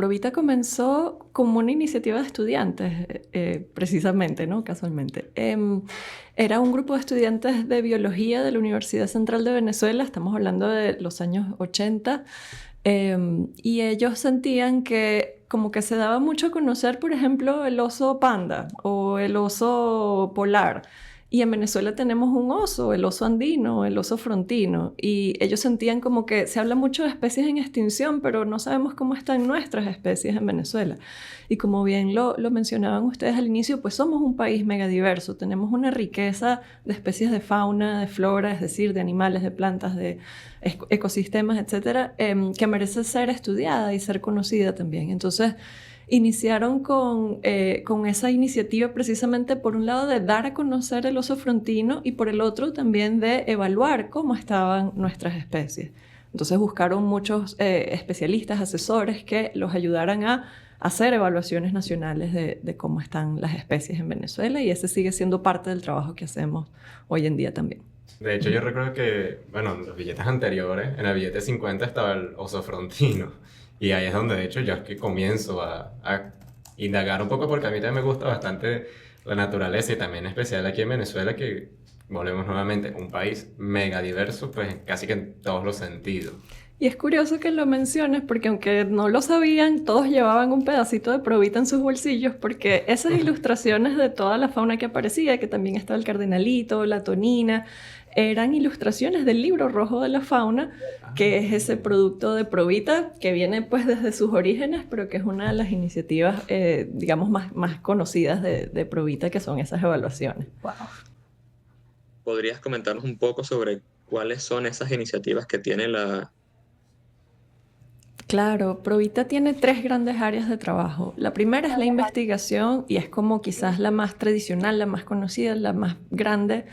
Provita comenzó como una iniciativa de estudiantes, precisamente, ¿no? Casualmente. Era un grupo de estudiantes de biología de la Universidad Central de Venezuela, estamos hablando de los años 80, y ellos sentían que como que se daba mucho a conocer, por ejemplo, el oso panda o el oso polar. Y en Venezuela tenemos un oso, el oso andino, el oso frontino, y ellos sentían como que se habla mucho de especies en extinción, pero no sabemos cómo están nuestras especies en Venezuela. Y como bien lo mencionaban ustedes al inicio, pues somos un país megadiverso, tenemos una riqueza de especies de fauna, de flora, es decir, de animales, de plantas, de ecosistemas, etcétera, que merece ser estudiada y ser conocida también. Entonces, iniciaron con esa iniciativa precisamente por un lado de dar a conocer el oso frontino y por el otro también de evaluar cómo estaban nuestras especies. Entonces buscaron muchos especialistas, asesores que los ayudaran a hacer evaluaciones nacionales de cómo están las especies en Venezuela, y ese sigue siendo parte del trabajo que hacemos hoy en día también. De hecho, yo recuerdo que, bueno, en los billetes anteriores, en el billete 50 estaba el oso frontino. Y ahí es donde, de hecho, yo es que comienzo a indagar un poco, porque a mí también me gusta bastante la naturaleza, y también en especial aquí en Venezuela, que volvemos nuevamente, un país mega diverso, pues casi que en todos los sentidos. Y es curioso que lo menciones porque aunque no lo sabían, todos llevaban un pedacito de Provita en sus bolsillos, porque esas ilustraciones de toda la fauna que aparecía, que también estaba el cardenalito, la tonina, eran ilustraciones del libro rojo de la fauna, que es ese producto de Provita que viene pues desde sus orígenes, pero que es una de las iniciativas, digamos, más conocidas de Provita, que son esas evaluaciones. Wow. ¿Podrías comentarnos un poco sobre cuáles son esas iniciativas que tiene la... Claro, Provita tiene 3 grandes áreas de trabajo. La primera es la investigación y es como quizás la más tradicional, la más conocida, la más grande.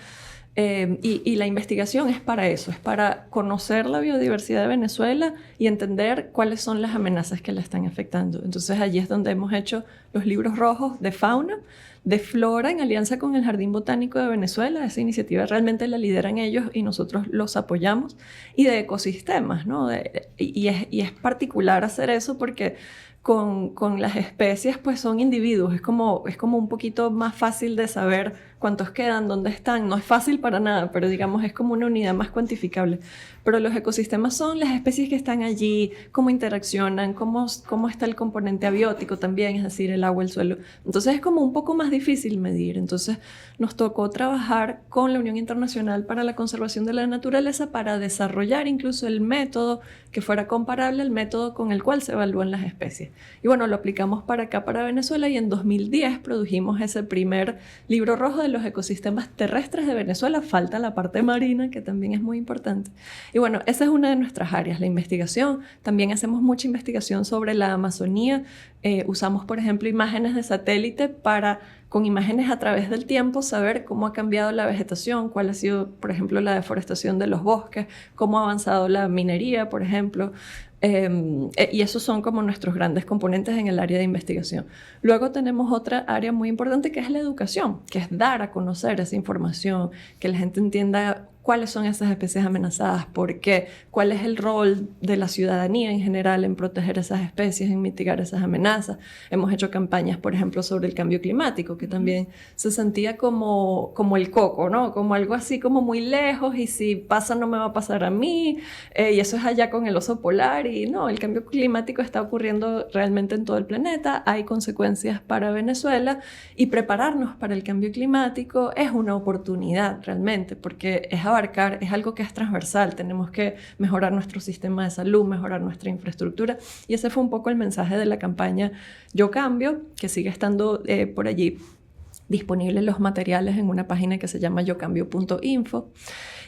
Y la investigación es para eso, es para conocer la biodiversidad de Venezuela y entender cuáles son las amenazas que la están afectando. Entonces allí es donde hemos hecho los libros rojos de fauna, de flora en alianza con el Jardín Botánico de Venezuela. Esa iniciativa realmente la lideran ellos y nosotros los apoyamos. Y de ecosistemas, ¿no? Y es particular hacer eso porque con las especies pues son individuos, es como un poquito más fácil de saber cuántos quedan, dónde están. No es fácil para nada, pero digamos es como una unidad más cuantificable. Pero los ecosistemas son las especies que están allí, cómo interaccionan, cómo está el componente abiótico también, es decir, el agua, el suelo. Entonces es como un poco más difícil medir. Entonces nos tocó trabajar con la Unión Internacional para la Conservación de la Naturaleza para desarrollar incluso el método que fuera comparable al método con el cual se evalúan las especies. Y bueno, lo aplicamos para acá, para Venezuela, y en 2010 produjimos ese primer libro rojo de los ecosistemas terrestres de Venezuela. Falta la parte marina, que también es muy importante. Y bueno, esa es una de nuestras áreas, la investigación. También hacemos mucha investigación sobre la Amazonía. Usamos, por ejemplo, imágenes de satélite para, con imágenes a través del tiempo, saber cómo ha cambiado la vegetación, cuál ha sido, por ejemplo, la deforestación de los bosques, cómo ha avanzado la minería, por ejemplo. Y esos son como nuestros grandes componentes en el área de investigación. Luego tenemos otra área muy importante que es la educación, que es dar a conocer esa información, que la gente entienda cuáles son esas especies amenazadas, por qué, cuál es el rol de la ciudadanía en general en proteger esas especies, en mitigar esas amenazas. Hemos hecho campañas, por ejemplo, sobre el cambio climático, que también se sentía como el coco, ¿no? Como algo así como muy lejos, y si pasa no me va a pasar a mí, y eso es allá con el oso polar. Y no, el cambio climático está ocurriendo realmente en todo el planeta, hay consecuencias para Venezuela, y prepararnos para el cambio climático es una oportunidad realmente, porque es algo que es transversal. Tenemos que mejorar nuestro sistema de salud, mejorar nuestra infraestructura, y ese fue un poco el mensaje de la campaña Yo Cambio, que sigue estando por allí disponibles los materiales en una página que se llama yocambio.info.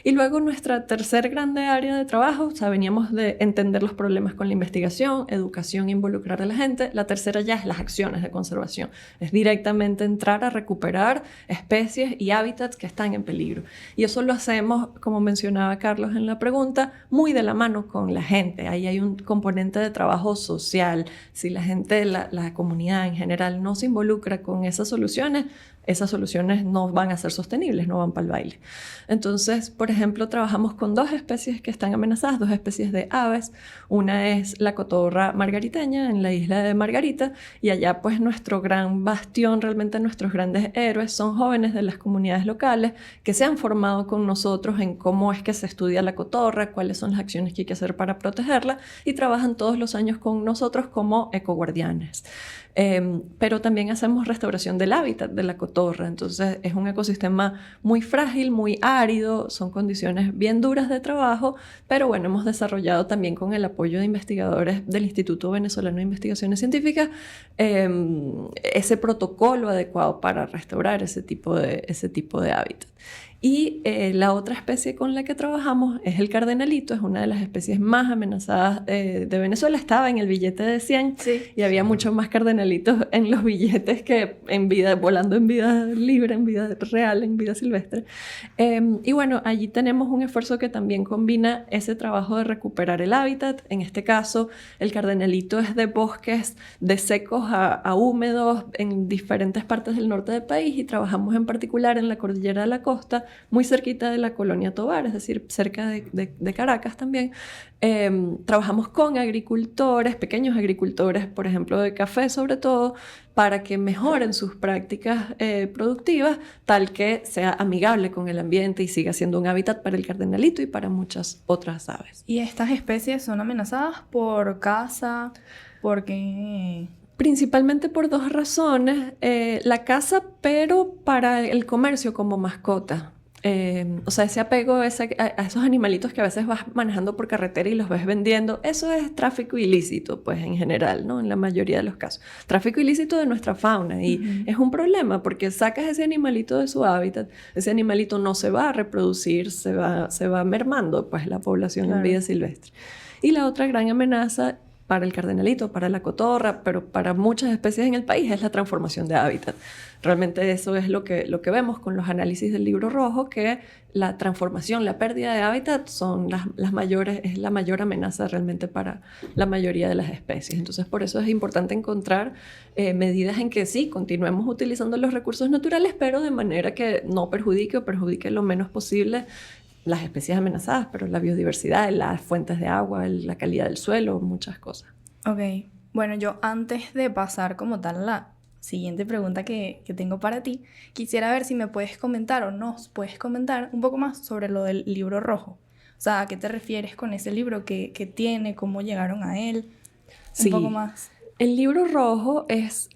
Y luego nuestra tercer grande área de trabajo, o sea, veníamos de entender los problemas con la investigación, educación, involucrar a la gente. La tercera ya es las acciones de conservación. Es directamente entrar a recuperar especies y hábitats que están en peligro. Y eso lo hacemos, como mencionaba Carlos en la pregunta, muy de la mano con la gente. Ahí hay un componente de trabajo social. Si la gente, la comunidad en general no se involucra con esas soluciones, esas soluciones no van a ser sostenibles, no van para el baile. Entonces, por ejemplo, trabajamos con 2 especies que están amenazadas, 2 especies de aves. Una es la cotorra margariteña en la isla de Margarita, y allá pues nuestro gran bastión, realmente nuestros grandes héroes son jóvenes de las comunidades locales que se han formado con nosotros en cómo es que se estudia la cotorra, cuáles son las acciones que hay que hacer para protegerla, y trabajan todos los años con nosotros como ecoguardianes. Pero también hacemos restauración del hábitat de la cotorra. Entonces es un ecosistema muy frágil, muy árido, son condiciones bien duras de trabajo, pero bueno, hemos desarrollado también con el apoyo de investigadores del Instituto Venezolano de Investigaciones Científicas ese protocolo adecuado para restaurar ese tipo de hábitat. Y la otra especie con la que trabajamos es el cardenalito, es una de las especies más amenazadas de Venezuela. Estaba en el billete de 100 y había muchos más cardenalitos en los billetes que en vida, volando en vida libre, en vida real, en vida silvestre. Y bueno, allí tenemos un esfuerzo que también combina ese trabajo de recuperar el hábitat. En este caso, el cardenalito es de bosques de secos a húmedos en diferentes partes del norte del país, y trabajamos en particular en la cordillera de la costa, muy cerquita de la colonia Tovar, es decir, cerca de Caracas también. Trabajamos con agricultores, pequeños agricultores, por ejemplo, de café sobre todo, para que mejoren sus prácticas productivas, tal que sea amigable con el ambiente y siga siendo un hábitat para el cardenalito y para muchas otras aves. ¿Y estas especies son amenazadas por caza? Porque... Principalmente por 2 razones. La caza, pero para el comercio como mascota. O sea, ese apego a esos animalitos que a veces vas manejando por carretera y los ves vendiendo, eso es tráfico ilícito, pues en general, ¿no? En la mayoría de los casos. Tráfico ilícito de nuestra fauna, y es un problema porque sacas ese animalito de su hábitat, ese animalito no se va a reproducir, se va mermando pues la población en vida silvestre. Y la otra gran amenaza para el cardenalito, para la cotorra, pero para muchas especies en el país es la transformación de hábitat. Realmente eso es lo que vemos con los análisis del libro rojo, que la transformación, la pérdida de hábitat son es la mayor amenaza realmente para la mayoría de las especies. Entonces, por eso es importante encontrar medidas en que sí, continuemos utilizando los recursos naturales, pero de manera que no perjudique o perjudique lo menos posible las especies amenazadas, pero la biodiversidad, las fuentes de agua, la calidad del suelo, muchas cosas. Ok, bueno, yo antes de pasar como tal a la siguiente pregunta que tengo para ti, quisiera ver si me puedes comentar o nos puedes comentar un poco más sobre lo del libro rojo. O sea, ¿a qué te refieres con ese libro? ¿Qué tiene? ¿Cómo llegaron a él? Sí. Un poco más. El libro rojo es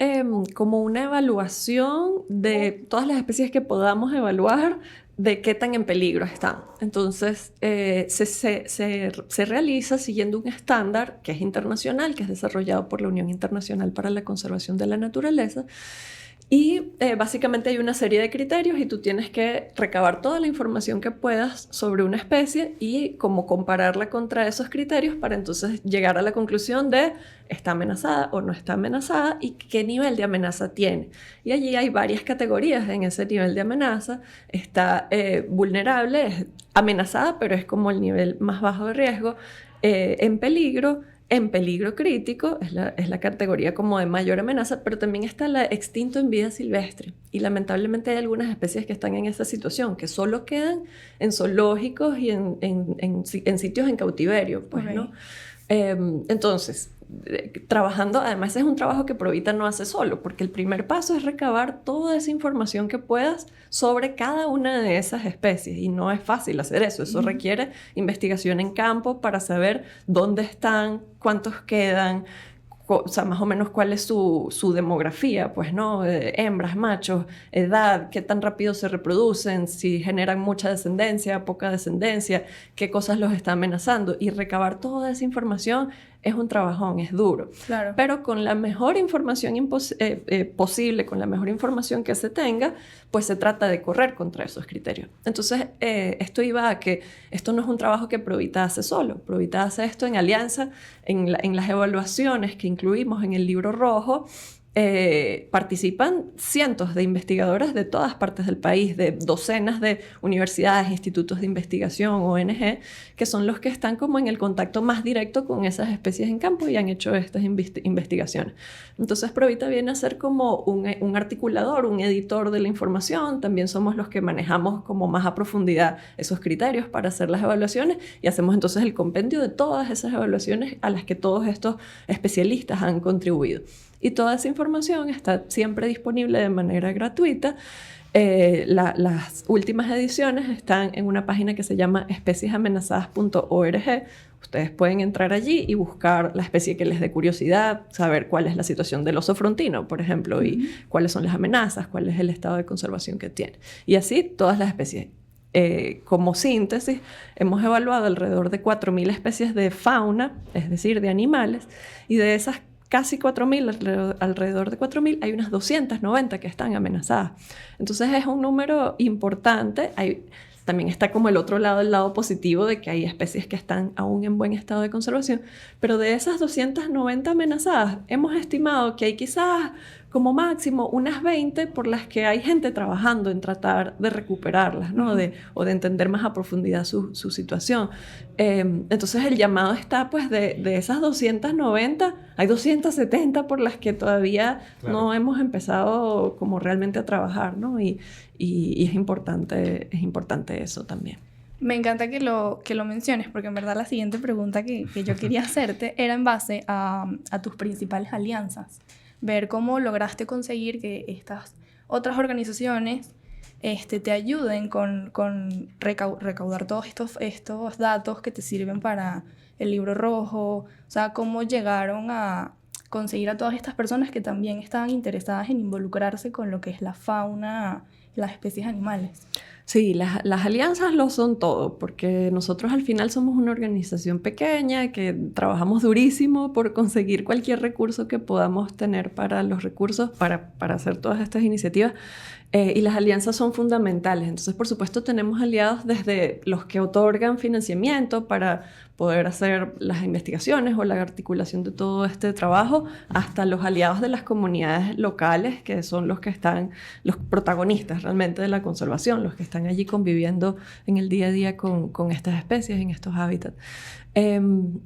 como una evaluación de todas las especies que podamos evaluar, de qué tan en peligro están. Entonces, se realiza siguiendo un estándar que es internacional, que es desarrollado por la Unión Internacional para la Conservación de la Naturaleza. Y básicamente hay una serie de criterios y tú tienes que recabar toda la información que puedas sobre una especie y como compararla contra esos criterios para entonces llegar a la conclusión de está amenazada o no está amenazada y qué nivel de amenaza tiene. Y allí hay varias categorías en ese nivel de amenaza. Está vulnerable, es amenazada, pero es como el nivel más bajo de riesgo, en peligro crítico, es la categoría como de mayor amenaza, pero también está la extinto en vida silvestre. Y lamentablemente hay algunas especies que están en esa situación, que solo quedan en zoológicos y en sitios en cautiverio, pues, ¿no? Entonces, trabajando, además es un trabajo que Provita no hace solo, porque el primer paso es recabar toda esa información que puedas sobre cada una de esas especies, y no es fácil hacer eso. Eso requiere investigación en campo para saber dónde están, cuántos quedan, o sea, más o menos cuál es su demografía, pues, ¿no? Hembras, machos, edad, qué tan rápido se reproducen, si generan mucha descendencia, poca descendencia, qué cosas los está amenazando. Y recabar toda esa información es un trabajón, es duro. Claro. Pero con la mejor información posible, con la mejor información que se tenga, pues se trata de correr contra esos criterios. Entonces, esto iba a que esto no es un trabajo que Provita hace solo. Provita hace esto en alianza, en las evaluaciones que incluimos en el libro rojo. participan cientos de investigadores de todas partes del país, de docenas de universidades, institutos de investigación, ONG, que son los que están como en el contacto más directo con esas especies en campo y han hecho estas investigaciones. Entonces Provita viene a ser como un articulador, un editor de la información. También somos los que manejamos como más a profundidad esos criterios para hacer las evaluaciones y hacemos entonces el compendio de todas esas evaluaciones a las que todos estos especialistas han contribuido. Y toda esa información está siempre disponible de manera gratuita. Las últimas ediciones están en una página que se llama especies-amenazadas.org. Ustedes pueden entrar allí y buscar la especie que les dé curiosidad, saber cuál es la situación del oso frontino, por ejemplo, y cuáles son las amenazas, cuál es el estado de conservación que tiene. Y así todas las especies. Como síntesis, hemos evaluado alrededor de 4.000 especies de fauna, es decir, de animales, y de esas casi 4.000, alrededor de 4.000, hay unas 290 que están amenazadas. Entonces es un número importante. También está como el otro lado, el lado positivo de que hay especies que están aún en buen estado de conservación. Pero de esas 290 amenazadas, hemos estimado que hay quizás como máximo unas 20 por las que hay gente trabajando en tratar de recuperarlas, ¿no? O de entender más a profundidad su situación. Entonces el llamado está, pues, de esas 290, hay 270 por las que todavía no hemos empezado como realmente a trabajar, ¿no? Y es importante eso también. Me encanta que lo menciones, porque en verdad la siguiente pregunta que yo quería hacerte era en base a tus principales alianzas. Ver cómo lograste conseguir que estas otras organizaciones te ayuden con recaudar todos estos datos que te sirven para el libro rojo. O sea, cómo llegaron a conseguir a todas estas personas que también estaban interesadas en involucrarse con lo que es la fauna, las especies animales. Sí, las alianzas lo son todo, porque nosotros al final somos una organización pequeña que trabajamos durísimo por conseguir cualquier recurso que podamos tener para los recursos, para hacer todas estas iniciativas. Y las alianzas son fundamentales. Entonces, por supuesto, tenemos aliados desde los que otorgan financiamiento para poder hacer las investigaciones o la articulación de todo este trabajo, hasta los aliados de las comunidades locales, que son los que están, los protagonistas realmente de la conservación, los que están allí conviviendo en el día a día con estas especies, en estos hábitats.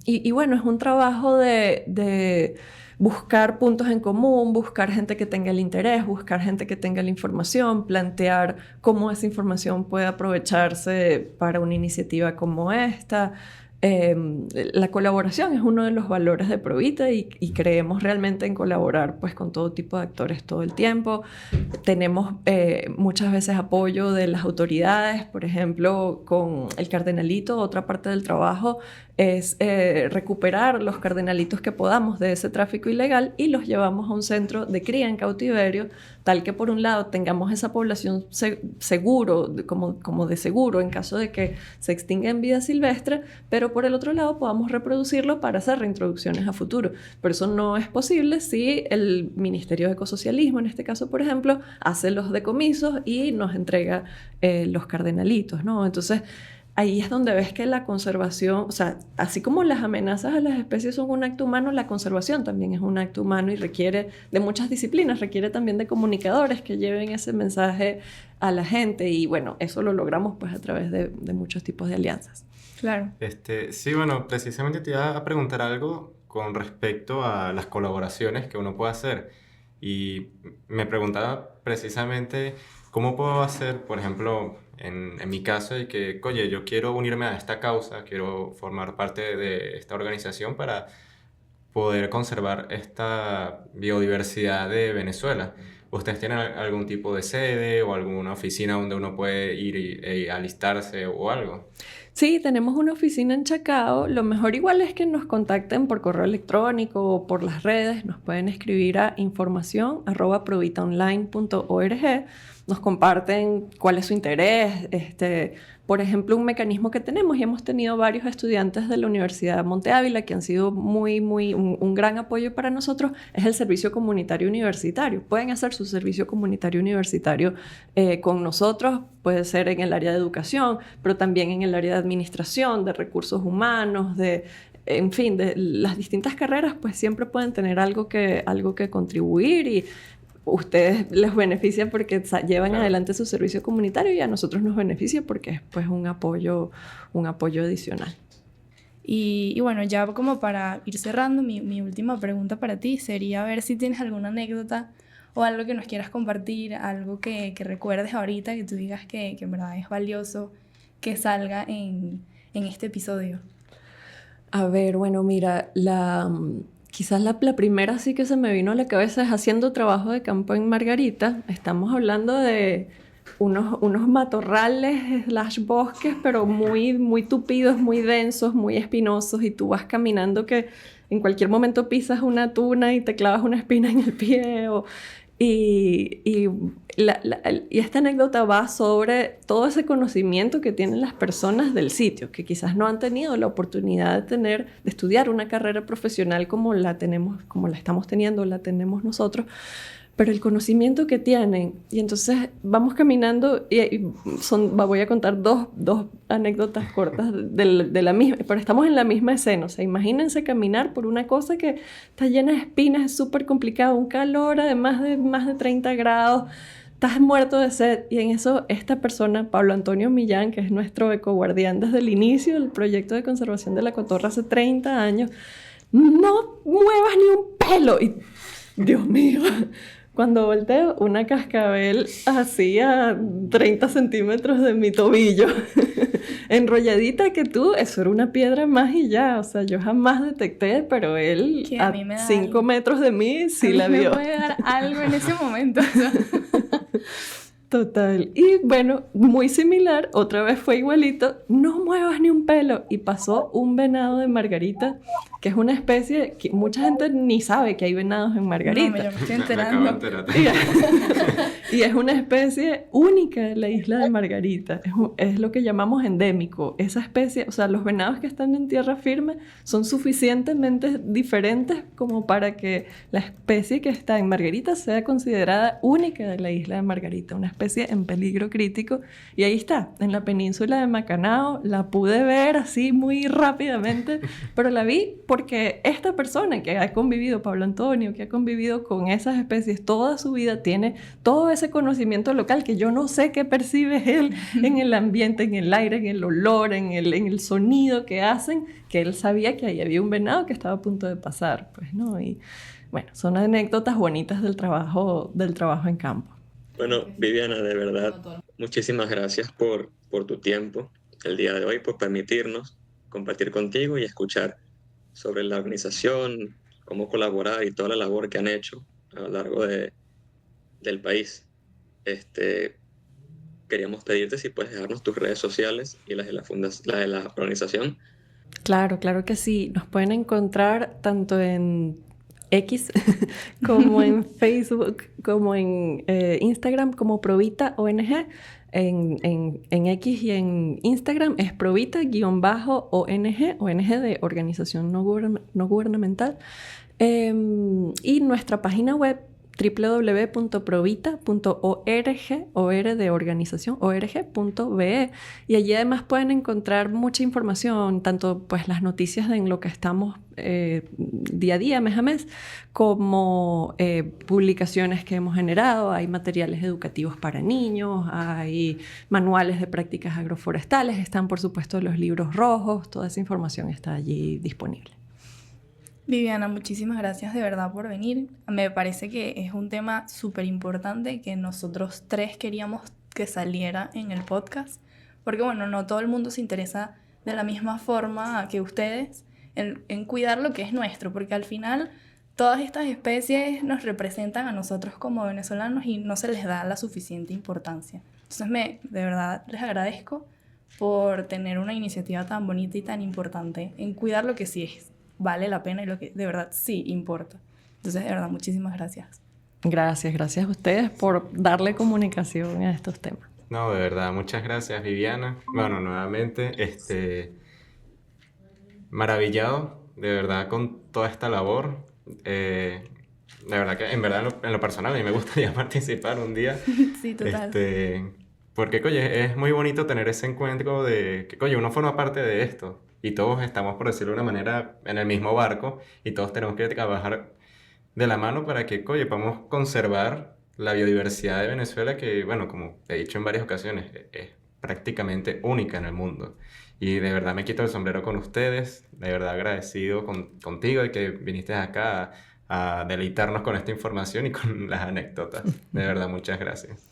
Y bueno, es un trabajo de buscar puntos en común, buscar gente que tenga el interés, buscar gente que tenga la información, plantear cómo esa información puede aprovecharse para una iniciativa como esta. La colaboración es uno de los valores de Provita y creemos realmente en colaborar, pues, con todo tipo de actores todo el tiempo. Tenemos muchas veces apoyo de las autoridades, por ejemplo, con el cardenalito. Otra parte del trabajo es recuperar los cardenalitos que podamos de ese tráfico ilegal y los llevamos a un centro de cría en cautiverio, tal que por un lado tengamos esa población seguro, como de seguro en caso de que se extinga en vida silvestre, pero por el otro lado podamos reproducirlo para hacer reintroducciones a futuro. Pero eso no es posible si el Ministerio de Ecosocialismo, en este caso, por ejemplo, hace los decomisos y nos entrega los cardenalitos, ¿no? Entonces, ahí es donde ves que la conservación, o sea, así como las amenazas a las especies son un acto humano, la conservación también es un acto humano y requiere de muchas disciplinas, requiere también de comunicadores que lleven ese mensaje a la gente y bueno, eso lo logramos pues a través de muchos tipos de alianzas. Claro. Sí, bueno, precisamente te iba a preguntar algo con respecto a las colaboraciones que uno puede hacer y me preguntaba precisamente cómo puedo hacer, por ejemplo, en mi caso, de que, oye, yo quiero unirme a esta causa, quiero formar parte de esta organización para poder conservar esta biodiversidad de Venezuela. ¿Ustedes tienen algún tipo de sede o alguna oficina donde uno puede ir y alistarse o algo? Sí, tenemos una oficina en Chacao. Lo mejor igual es que nos contacten por correo electrónico o por las redes. Nos pueden escribir a informacion@provitaonline.org. Nos comparten cuál es su interés. Por ejemplo, un mecanismo que tenemos y hemos tenido varios estudiantes de la Universidad de Monte Ávila que han sido un gran apoyo para nosotros, es el servicio comunitario universitario. Pueden hacer su servicio comunitario universitario con nosotros, puede ser en el área de educación, pero también en el área de administración, de recursos humanos, de en fin, de las distintas carreras, pues siempre pueden tener algo que contribuir y ustedes les beneficia porque llevan adelante su servicio comunitario y a nosotros nos beneficia porque es pues un apoyo adicional. Y bueno, ya como para ir cerrando, mi última pregunta para ti sería a ver si tienes alguna anécdota o algo que nos quieras compartir, algo que recuerdes ahorita, que tú digas que en verdad es valioso que salga en este episodio. A ver, bueno, mira, quizás la primera sí que se me vino a la cabeza es haciendo trabajo de campo en Margarita. Estamos hablando de unos matorrales / bosques, pero muy, muy tupidos, muy densos, muy espinosos, y tú vas caminando que en cualquier momento pisas una tuna y te clavas una espina en el pie. Y esta anécdota va sobre todo ese conocimiento que tienen las personas del sitio, que quizás no han tenido la oportunidad de estudiar una carrera profesional como la estamos teniendo, la tenemos nosotros, pero el conocimiento que tienen. Y entonces vamos caminando voy a contar dos anécdotas cortas de la misma, pero estamos en la misma escena. O sea, imagínense caminar por una cosa que está llena de espinas, es súper complicado, un calor además de más de 30 grados, estás muerto de sed. Y en eso esta persona, Pablo Antonio Millán, que es nuestro ecoguardián desde el inicio del proyecto de conservación de la cotorra hace 30 años, no muevas ni un pelo. Y Dios mío, cuando volteo, una cascabel así a 30 centímetros de mi tobillo, enrolladita que eso era una piedra más y ya. O sea, yo jamás detecté, pero él a 5 metros de mí sí la vio. Me puede dar algo en ese momento. Total. Y bueno, muy similar, otra vez fue igualito, no muevas ni un pelo. Y pasó un venado de Margarita, que es una especie que mucha gente ni sabe que hay venados en Margarita. No, me estoy enterando. Y es una especie única de la isla de Margarita. Es lo que llamamos endémico. Esa especie, o sea, los venados que están en tierra firme son suficientemente diferentes como para que la especie que está en Margarita sea considerada única de la isla de Margarita, una especie en peligro crítico. Y ahí está, en la península de Macanao. La pude ver así muy rápidamente, pero la vi porque esta persona que ha convivido, Pablo Antonio, que ha convivido con esas especies toda su vida, tiene todo ese conocimiento local que yo no sé qué percibe él en el ambiente, en el aire, en el olor, en el sonido que hacen, que él sabía que ahí había un venado que estaba a punto de pasar, pues, ¿no? Y bueno, son anécdotas bonitas del trabajo en campo. Bueno, Viviana, de verdad, muchísimas gracias por tu tiempo el día de hoy, por permitirnos compartir contigo y escuchar sobre la organización, cómo colaborar y toda la labor que han hecho a lo largo del país. Queríamos pedirte si puedes dejarnos tus redes sociales y las de la organización. Claro que sí. Nos pueden encontrar tanto en X como en Facebook, como en Instagram, como Provita ONG. En X y en Instagram es Provita_ONG, ONG de Organización No Gubernamental. Y nuestra página web www.provita.org, OR de organización, org.be, y allí además pueden encontrar mucha información, tanto pues las noticias en lo que estamos día a día, mes a mes, como publicaciones que hemos generado. Hay materiales educativos para niños, hay manuales de prácticas agroforestales, están por supuesto los libros rojos, toda esa información está allí disponible. Viviana, muchísimas gracias de verdad por venir. Me parece que es un tema súper importante que nosotros tres queríamos que saliera en el podcast, porque bueno, no todo el mundo se interesa de la misma forma que ustedes en cuidar lo que es nuestro, porque al final todas estas especies nos representan a nosotros como venezolanos y no se les da la suficiente importancia. Entonces de verdad les agradezco por tener una iniciativa tan bonita y tan importante en cuidar lo que sí vale la pena y lo que de verdad sí importa. Entonces, de verdad, muchísimas gracias. Gracias a ustedes por darle comunicación a estos temas. No, de verdad, muchas gracias, Viviana. Bueno, nuevamente, maravillado, de verdad, con toda esta labor. De verdad que, en lo personal, a mí me gustaría participar un día. Sí, total. Porque, oye, es muy bonito tener ese encuentro de que, oye, uno forma parte de esto. y todos estamos, por decirlo de una manera, en el mismo barco y todos tenemos que trabajar de la mano para que, oye, podamos conservar la biodiversidad de Venezuela que, bueno, como he dicho en varias ocasiones, es prácticamente única en el mundo. Y de verdad me quito el sombrero con ustedes, de verdad agradecido contigo de que viniste acá a deleitarnos con esta información y con las anécdotas. De verdad, muchas gracias.